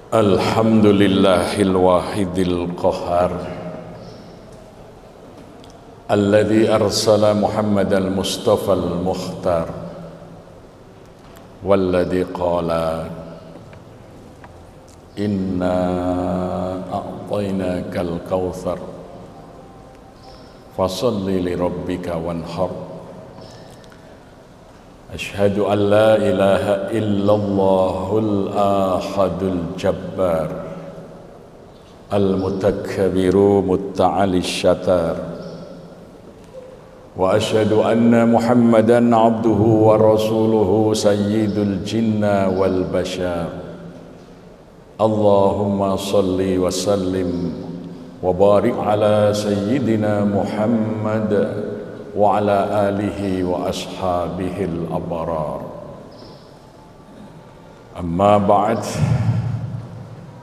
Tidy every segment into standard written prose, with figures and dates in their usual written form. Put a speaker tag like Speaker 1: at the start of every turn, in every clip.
Speaker 1: Alhamdulillahil wahidil qahar alladzi arsala Muhammadal Mustafal Mukhtar walladzi qala inna a'tainakal kautsar fasalli li rabbika wanhar. Asyhadu an la ilaha illallahul ahadul jabbar al-mutakabbiru mutta'alis syatar wa asyhadu anna Muhammadan abduhu wa rasuluhu sayyidul jinna wal bashar. Allahumma salli wa sallim wa barik ala sayyidina Muhammad wa ala alihi wa ashabihil abrar. Amma ba'd,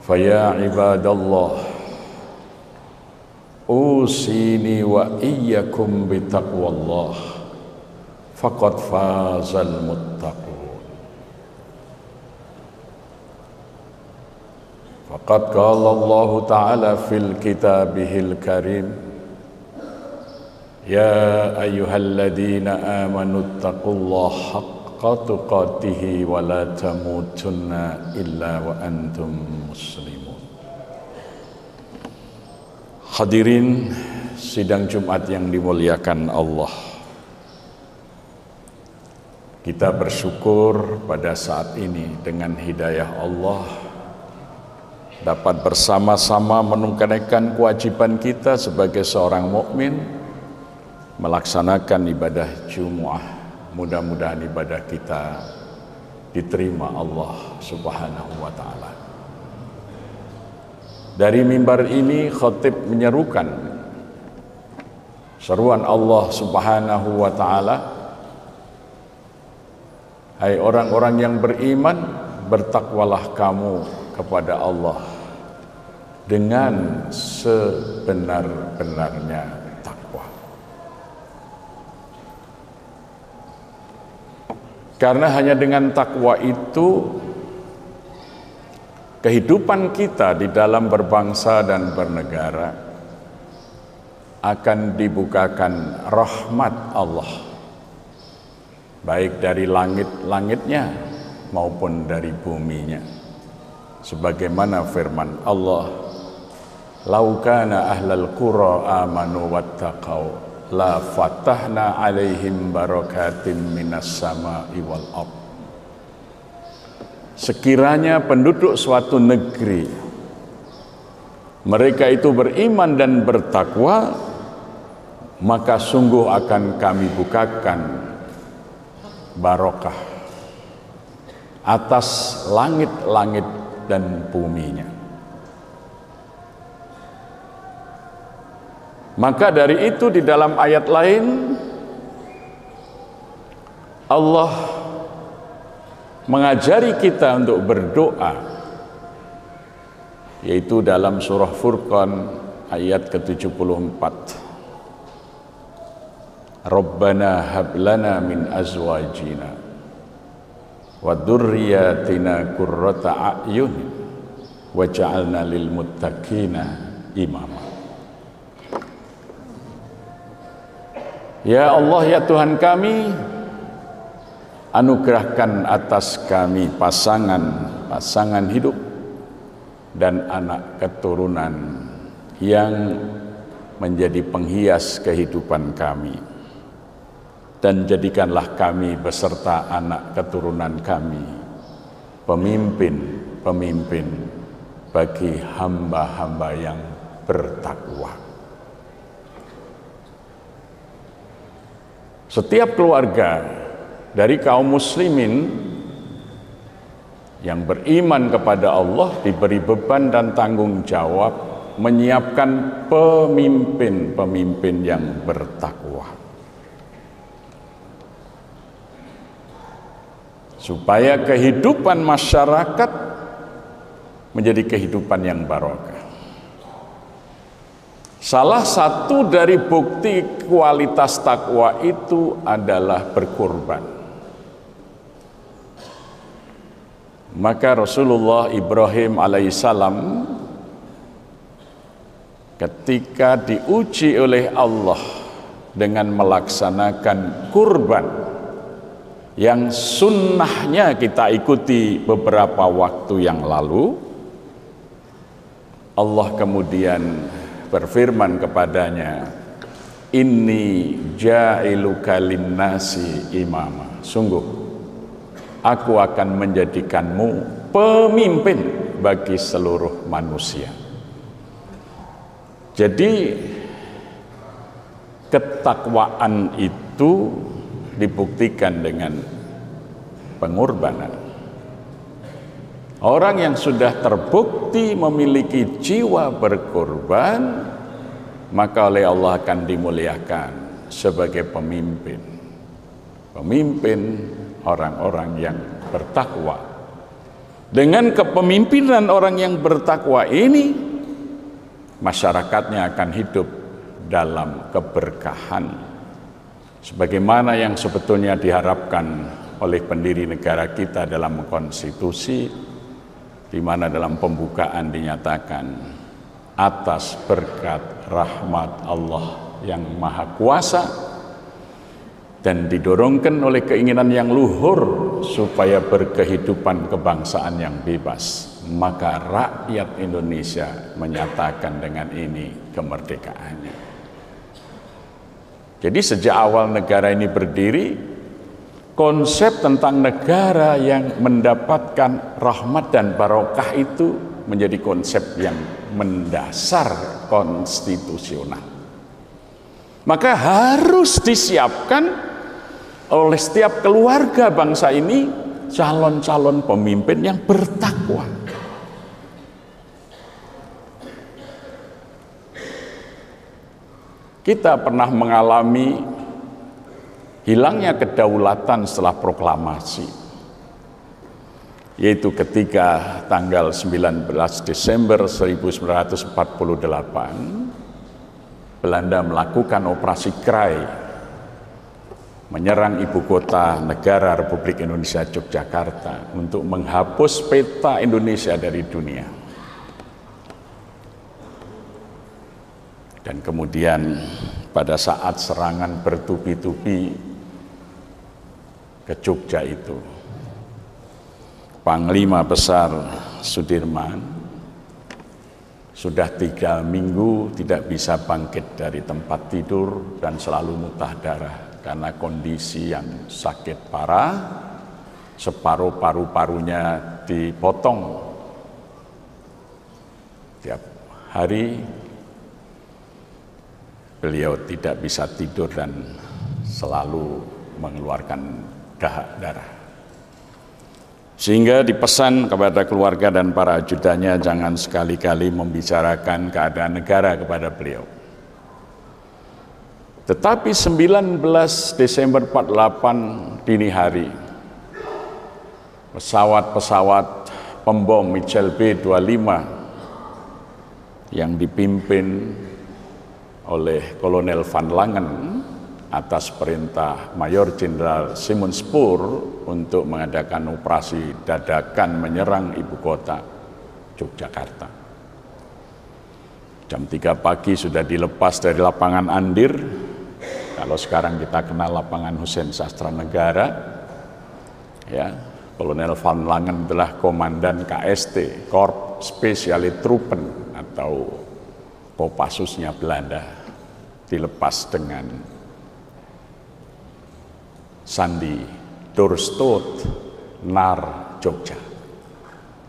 Speaker 1: faya ibadallah, usini wa iyyakum bitaqwallah, faqad fazal muttaqun. Faqad qala Allah ta'ala fil kitabihil karim, ya ayyuhalladzina amanu taqullaha haqqa tuqatih wa la tamutunna illa wa antum muslimun. Hadirin sidang Jumat yang dimuliakan Allah, kita bersyukur pada saat ini dengan hidayah Allah dapat bersama-sama menunaikan kewajiban kita sebagai seorang mukmin melaksanakan ibadah Jumu'ah. Mudah-mudahan ibadah kita diterima Allah Subhanahu wa ta'ala. Dari mimbar ini khatib menyerukan seruan Allah Subhanahu wa ta'ala, hai orang-orang yang beriman, bertakwalah kamu kepada Allah dengan sebenar-benarnya. Karena hanya dengan takwa itu kehidupan kita di dalam berbangsa dan bernegara akan dibukakan rahmat Allah, baik dari langit-langitnya maupun dari buminya. Sebagaimana firman Allah, "Lau kana ahlal qura amanu wattaqau la fatahna alaihim barakatim minas sama'i wal ardh." Sekiranya penduduk suatu negeri mereka itu beriman dan bertakwa, maka sungguh akan kami bukakan barokah atas langit-langit dan buminya. Maka dari itu di dalam ayat lain Allah mengajari kita untuk berdoa, yaitu dalam surah Furqan ayat ke-74. Rabbana hablana min azwajina wa dzurriyyatina qurrata a'yun waj'alna lil muttaqina imama. Ya Allah, ya Tuhan kami, anugerahkan atas kami pasangan hidup dan anak keturunan yang menjadi penghias kehidupan kami, dan jadikanlah kami beserta anak keturunan kami pemimpin bagi hamba-hamba yang bertakwa. Setiap keluarga dari kaum muslimin yang beriman kepada Allah diberi beban dan tanggung jawab menyiapkan pemimpin yang bertakwa, supaya kehidupan masyarakat menjadi kehidupan yang barokah. Salah satu dari bukti kualitas takwa itu adalah berkorban. Maka Rasulullah Ibrahim alaihissalam ketika diuji oleh Allah dengan melaksanakan kurban yang sunnahnya kita ikuti beberapa waktu yang lalu, Allah kemudian berfirman kepadanya, inni ja'iluka linnasi imama, sungguh aku akan menjadikanmu pemimpin bagi seluruh manusia. Jadi ketakwaan itu dibuktikan dengan pengorbanan. Orang yang sudah terbukti memiliki jiwa berkorban, maka oleh Allah akan dimuliakan sebagai pemimpin. Pemimpin orang-orang yang bertakwa. Dengan kepemimpinan orang yang bertakwa ini, masyarakatnya akan hidup dalam keberkahan, sebagaimana yang sebetulnya diharapkan oleh pendiri negara kita dalam konstitusi, di mana dalam pembukaan dinyatakan atas berkat rahmat Allah yang Maha Kuasa dan didorongkan oleh keinginan yang luhur supaya berkehidupan kebangsaan yang bebas, maka rakyat Indonesia menyatakan dengan ini kemerdekaannya. Jadi sejak awal negara ini berdiri, konsep tentang negara yang mendapatkan rahmat dan barokah itu menjadi konsep yang mendasar konstitusional. Maka harus disiapkan oleh setiap keluarga bangsa ini calon-calon pemimpin yang bertakwa. Kita pernah mengalami hilangnya kedaulatan setelah proklamasi, yaitu ketika tanggal 19 Desember 1948 Belanda melakukan operasi Krai menyerang ibu kota negara Republik Indonesia Yogyakarta untuk menghapus peta Indonesia dari dunia. Dan kemudian pada saat serangan bertubi-tubi ke Jogja itu, Panglima Besar Sudirman sudah 3 minggu tidak bisa bangkit dari tempat tidur dan selalu muntah darah karena kondisi yang sakit parah, separuh paru-parunya dipotong tiap hari. Beliau tidak bisa tidur dan selalu mengeluarkan dahak darah. Sehingga dipesan kepada keluarga dan para ajudannya jangan sekali-kali membicarakan keadaan negara kepada beliau. Tetapi 19 Desember 48 dini hari, pesawat-pesawat pembom Mitchell B-25 yang dipimpin oleh Kolonel Van Langen atas perintah Mayor Jenderal Simon Spoor untuk mengadakan operasi dadakan menyerang ibu kota Yogyakarta. Jam 3 pagi sudah dilepas dari lapangan Andir, kalau sekarang kita kenal lapangan Hussein Sastra Negara, ya. Kolonel Van Langen adalah komandan KST, Korps Speciale Truppen atau Kopassusnya Belanda, dilepas dengan sandi Doorstoot naar Jogja.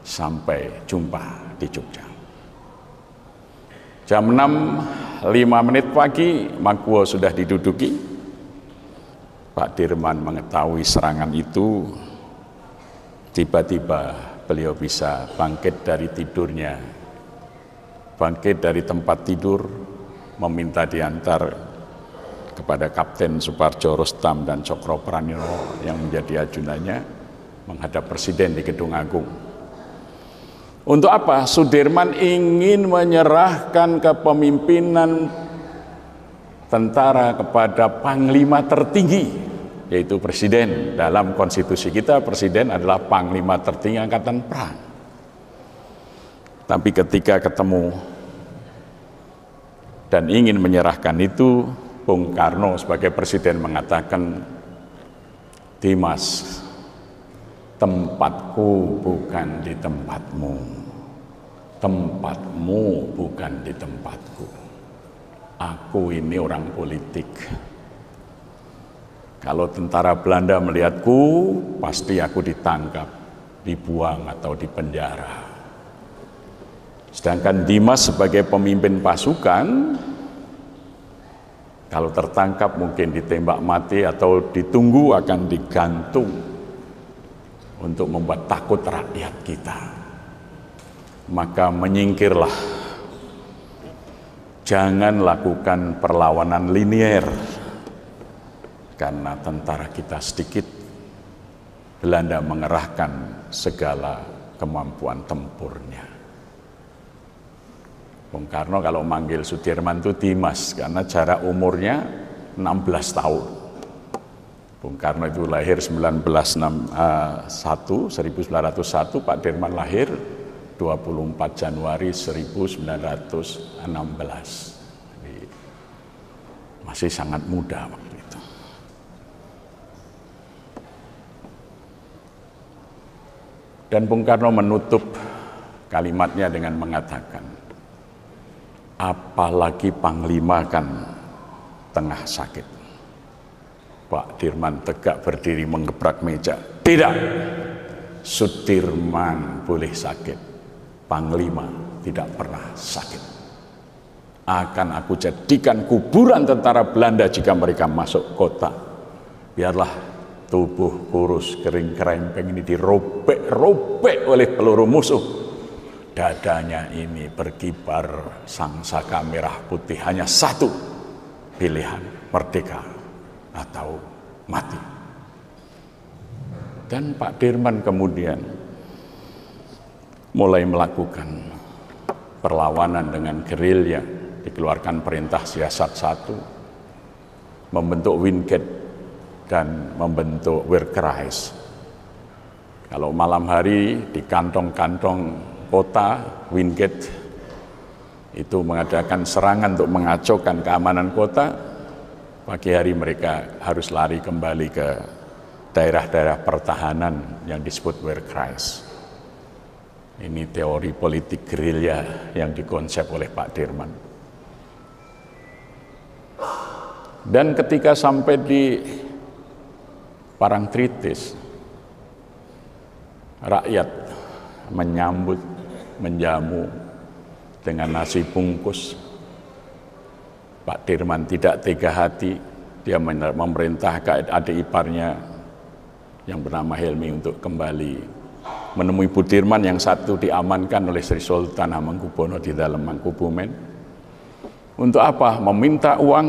Speaker 1: Sampai jumpa di Jogja. Jam 6.05 pagi, Maguwo sudah diduduki. Pak Dirman mengetahui serangan itu, tiba-tiba beliau bisa bangkit dari tidurnya, bangkit dari tempat tidur, meminta diantar kepada Kapten Suparjo Rostam dan Cokro Pranyono yang menjadi ajudannya menghadap Presiden di Gedung Agung. Untuk apa? Sudirman ingin menyerahkan kepemimpinan tentara kepada panglima tertinggi yaitu presiden. Dalam konstitusi kita presiden adalah panglima tertinggi angkatan perang. Tapi ketika ketemu dan ingin menyerahkan itu, Bung Karno sebagai presiden mengatakan, Dimas, tempatku bukan di tempatmu, tempatmu bukan di tempatku. Aku ini orang politik. Kalau tentara Belanda melihatku, pasti aku ditangkap, dibuang atau dipenjara. Sedangkan Dimas sebagai pemimpin pasukan, kalau tertangkap mungkin ditembak mati atau ditunggu akan digantung untuk membuat takut rakyat kita. Maka menyingkirlah. Jangan lakukan perlawanan linier. Karena tentara kita sedikit, Belanda mengerahkan segala kemampuan tempurnya. Bung Karno kalau manggil Sudirman itu Dimas, karena jarak umurnya 16 tahun. Bung Karno itu lahir 1901, Pak Dirman lahir 24 Januari 1916. Jadi, masih sangat muda waktu itu. Dan Bung Karno menutup kalimatnya dengan mengatakan, apalagi Panglima kan tengah sakit. Pak Dirman tegak berdiri menggebrak meja. Tidak, Sudirman boleh sakit, Panglima tidak pernah sakit. Akan aku jadikan kuburan tentara Belanda jika mereka masuk kota. Biarlah tubuh kurus kering kerempeng ini dirobek-robek oleh peluru musuh. Dadanya ini berkibar sangsaka merah putih, hanya satu pilihan, merdeka atau mati. Dan Pak Dirman kemudian mulai melakukan perlawanan dengan gerilya, dikeluarkan perintah siasat 1, membentuk Wingate dan membentuk Wehrkreis. Kalau malam hari di kantong-kantong kota, Wingate itu mengadakan serangan untuk mengacaukan keamanan kota. Pagi hari mereka harus lari kembali ke daerah-daerah pertahanan yang disebut Wehrkreis. Ini teori politik gerilya yang dikonsep oleh Pak Dirman. Dan ketika sampai di Parangtritis, rakyat menyambut, menjamu dengan nasi bungkus. Pak Dirman tidak tega hati, dia memerintahkan adik iparnya yang bernama Helmi untuk kembali menemui Budirman yang satu diamankan oleh Sri Sultan Hamengkubuwono di dalam Mangkubumen. Untuk apa? Meminta uang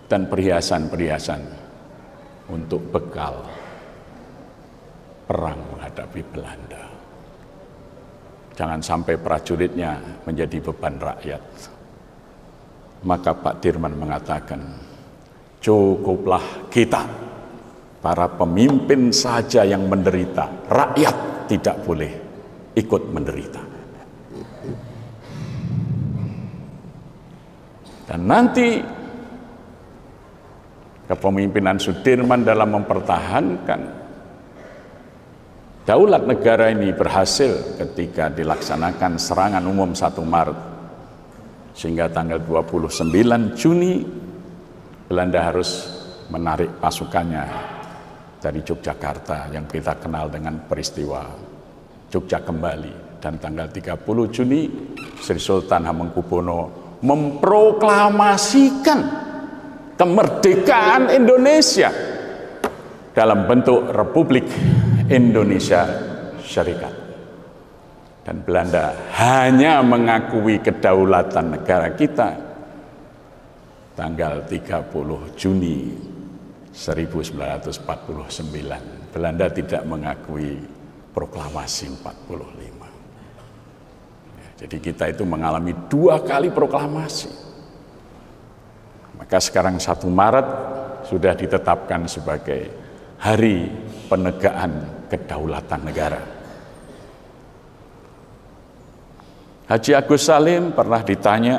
Speaker 1: dan perhiasan-perhiasan untuk bekal perang menghadapi Belanda. Jangan sampai prajuritnya menjadi beban rakyat. Maka Pak Dirman mengatakan, cukuplah kita, para pemimpin saja yang menderita, rakyat tidak boleh ikut menderita. Dan nanti kepemimpinan Sudirman dalam mempertahankan daulat negara ini berhasil ketika dilaksanakan serangan umum 1 Maret. Sehingga tanggal 29 Juni Belanda harus menarik pasukannya dari Yogyakarta yang kita kenal dengan peristiwa Jogja Kembali. Dan tanggal 30 Juni Sri Sultan Hamengkubuwono memproklamasikan kemerdekaan Indonesia dalam bentuk Republik Indonesia Syarikat. Dan Belanda hanya mengakui kedaulatan negara kita tanggal 30 Juni 1949. Belanda tidak mengakui proklamasi 45. Jadi kita itu mengalami 2 kali proklamasi. Maka sekarang 1 Maret sudah ditetapkan sebagai hari penegakan kedaulatan negara. Haji Agus Salim pernah ditanya,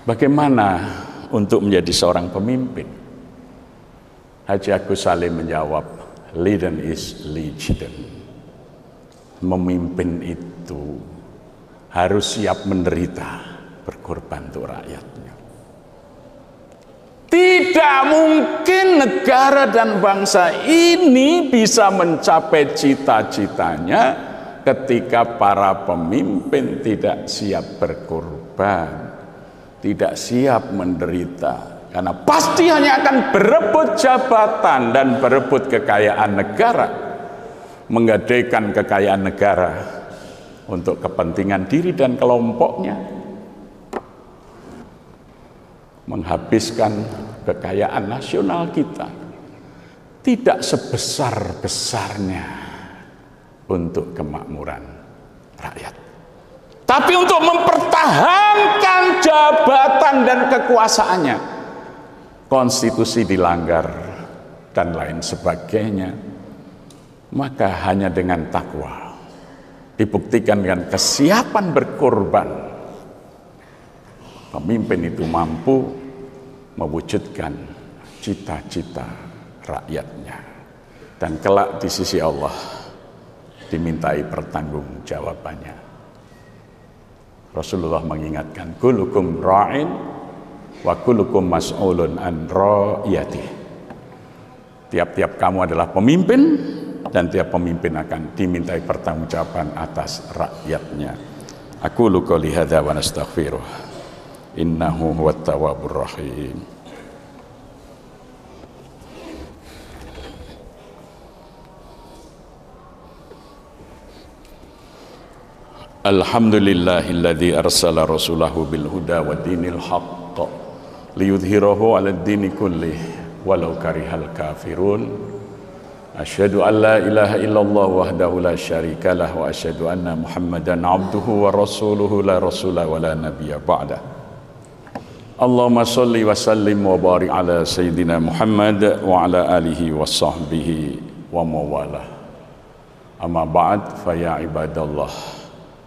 Speaker 1: bagaimana untuk menjadi seorang pemimpin? Haji Agus Salim menjawab, leader is legion. Memimpin itu harus siap menderita, berkorban untuk rakyatnya. Tidak mungkin negara dan bangsa ini bisa mencapai cita-citanya ketika para pemimpin tidak siap berkorban, tidak siap menderita. Karena pasti hanya akan berebut jabatan dan berebut kekayaan negara, menggadaikan kekayaan negara untuk kepentingan diri dan kelompoknya, menghabiskan kekayaan nasional kita tidak sebesar-besarnya untuk kemakmuran rakyat, tapi untuk mempertahankan jabatan dan kekuasaannya. Konstitusi dilanggar dan lain sebagainya, maka hanya dengan takwa, dibuktikan dengan kesiapan berkorban, pemimpin itu mampu mewujudkan cita-cita rakyatnya, dan kelak di sisi Allah dimintai pertanggungjawabannya. Rasulullah mengingatkan, kullukum ra'in wa kullukum mas'ulun an ra'iyati. Tiap-tiap kamu adalah pemimpin, dan tiap pemimpin akan dimintai pertanggungjawaban atas rakyatnya. Aqulu qouli hadza wa nastaghfiruh. Innahu huwat tawwabur rahim. Alhamdulillahilladzi arsala rasulahu bil huda wa dinil haqq liyudhhirahu 'alad dini kullih walau karihal kafirun. Asyhadu an la ilaha illallah wahdahu la syarikalah wa asyhadu anna Muhammadan 'abduhu wa rasuluhu la rasula wa la nabiyya ba'da. Allahumma shalli wa sallim wa barik ala sayyidina Muhammad wa ala alihi wa sahbihi wa mawalah. Amma ba'd, fa ya ibadallah,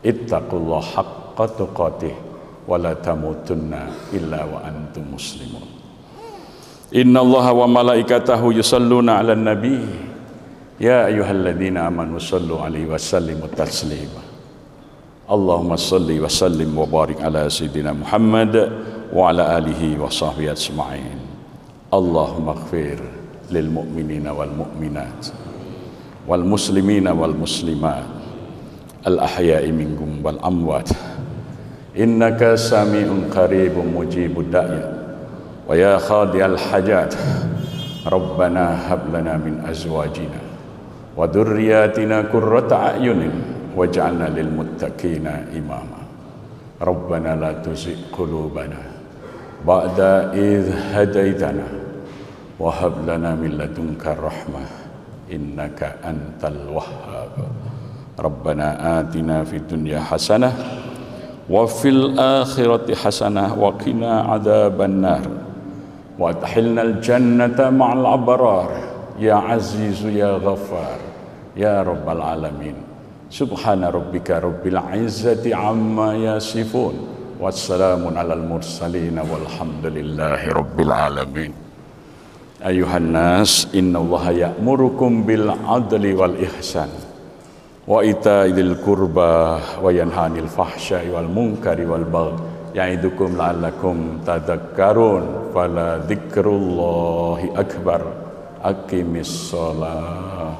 Speaker 1: ittaqullah haqqa tuqatih wa la tamutunna illa wa antum muslimun. Innallaha wa malaikatahu yusalluna 'alan nabi ya ayyuhalladzina amanu sallu 'alaihi wa sallimu taslima. Allahumma shalli wa sallim wa barik ala sayyidina Muhammad wa ala alihi wa sahbihi ajma'in. Allahumma ighfir lil mu'minina wal mu'minat wal muslimina wal muslimat al ahya'i minkum wal amwat innaka sami'un qaribun mujibud da'i wa ya khadiyal hajat rabbana hab lana min azwajina wa dhurriyyatina qurrata a'yunin waj'alna lil muttaqina imama. Rabbana la tuzigh qulubana ba'da idh hadaitana wa hab lana min ladunka rahmah innaka antal wahhab. Rabbana atina fid dunya hasanah wa fil akhirati hasanah wa qina adzaban nar wa adkhilnal jannata ma'al abrar ya azizu ya ghaffar ya rabbal alamin. Subhana rabbika rabbil izzati amma yasifun wassalamun alal mursalin walhamdulillahi rabbil alamin. Ayuhan nas, innallaha ya'murukum bil adli wal ihsan wa ita'idil qurba wa yanhanil fahsya'i wal munkari wal baghi ya'idukum la'allakum tadhakkarun. Fala dzikrullahi akbar. Aqimis shalah.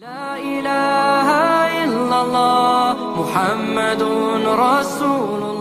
Speaker 1: La ilaha illallah Muhammadun Rasulullah.